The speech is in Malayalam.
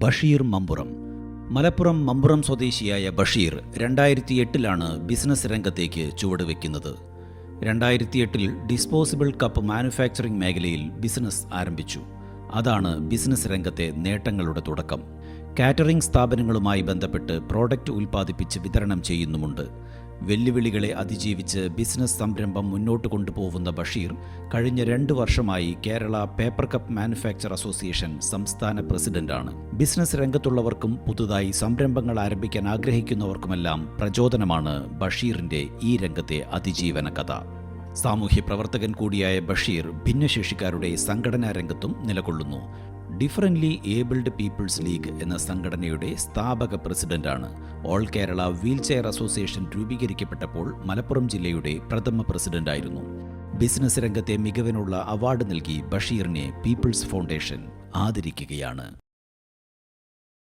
ബഷീർ മമ്പുറം. മലപ്പുറം മമ്പുറം സ്വദേശിയായ ബഷീർ 2008 ബിസിനസ് രംഗത്തേക്ക് ചുവടുവെക്കുന്നത്. 2008 ഡിസ്പോസിബിൾ കപ്പ് മാനുഫാക്ചറിംഗ് മേഖലയിൽ ബിസിനസ് ആരംഭിച്ചു. അതാണ് ബിസിനസ് രംഗത്തെ നേട്ടങ്ങളുടെ തുടക്കം. കാറ്ററിംഗ് സ്ഥാപനങ്ങളുമായി ബന്ധപ്പെട്ട് പ്രോഡക്റ്റ് ഉൽപ്പാദിപ്പിച്ച് വിതരണം ചെയ്യുന്നുമുണ്ട്. വെല്ലുവിളികളെ അതിജീവിച്ച് ബിസിനസ് സംരംഭം മുന്നോട്ട് കൊണ്ടുപോകുന്ന ബഷീർ കഴിഞ്ഞ 2 വർഷമായി Kerala paper cup manufacture association സംസ്ഥാന പ്രസിഡന്റാണ്. ബിസിനസ് രംഗത്തുള്ളവർക്കും പുതുതായി സംരംഭങ്ങൾ ആരംഭിക്കാൻ ആഗ്രഹിക്കുന്നവർക്കുമെല്ലാം പ്രചോദനമാണ് ബഷീറിന്റെ ഈ രംഗത്തെ അതിജീവന കഥ. സാമൂഹ്യ പ്രവർത്തകൻ കൂടിയായ ബഷീർ ഭിന്നശേഷിക്കാരുടെ സംഘടനാ രംഗത്തും നിലകൊള്ളുന്നു. ഡിഫറൻ്റ്ലി ഏബിൾഡ് പീപ്പിൾസ് ലീഗ് എന്ന സംഘടനയുടെ സ്ഥാപക പ്രസിഡന്റാണ്. ഓൾ കേരള വീൽചെയർ അസോസിയേഷൻ രൂപീകരിക്കപ്പെട്ടപ്പോൾ മലപ്പുറം ജില്ലയുടെ പ്രഥമ പ്രസിഡന്റായിരുന്നു. ബിസിനസ് രംഗത്തെ മികവിനുള്ള അവാർഡ് നൽകി ബഷീറിനെ പീപ്പിൾസ് ഫൗണ്ടേഷൻ ആദരിക്കുകയാണ്.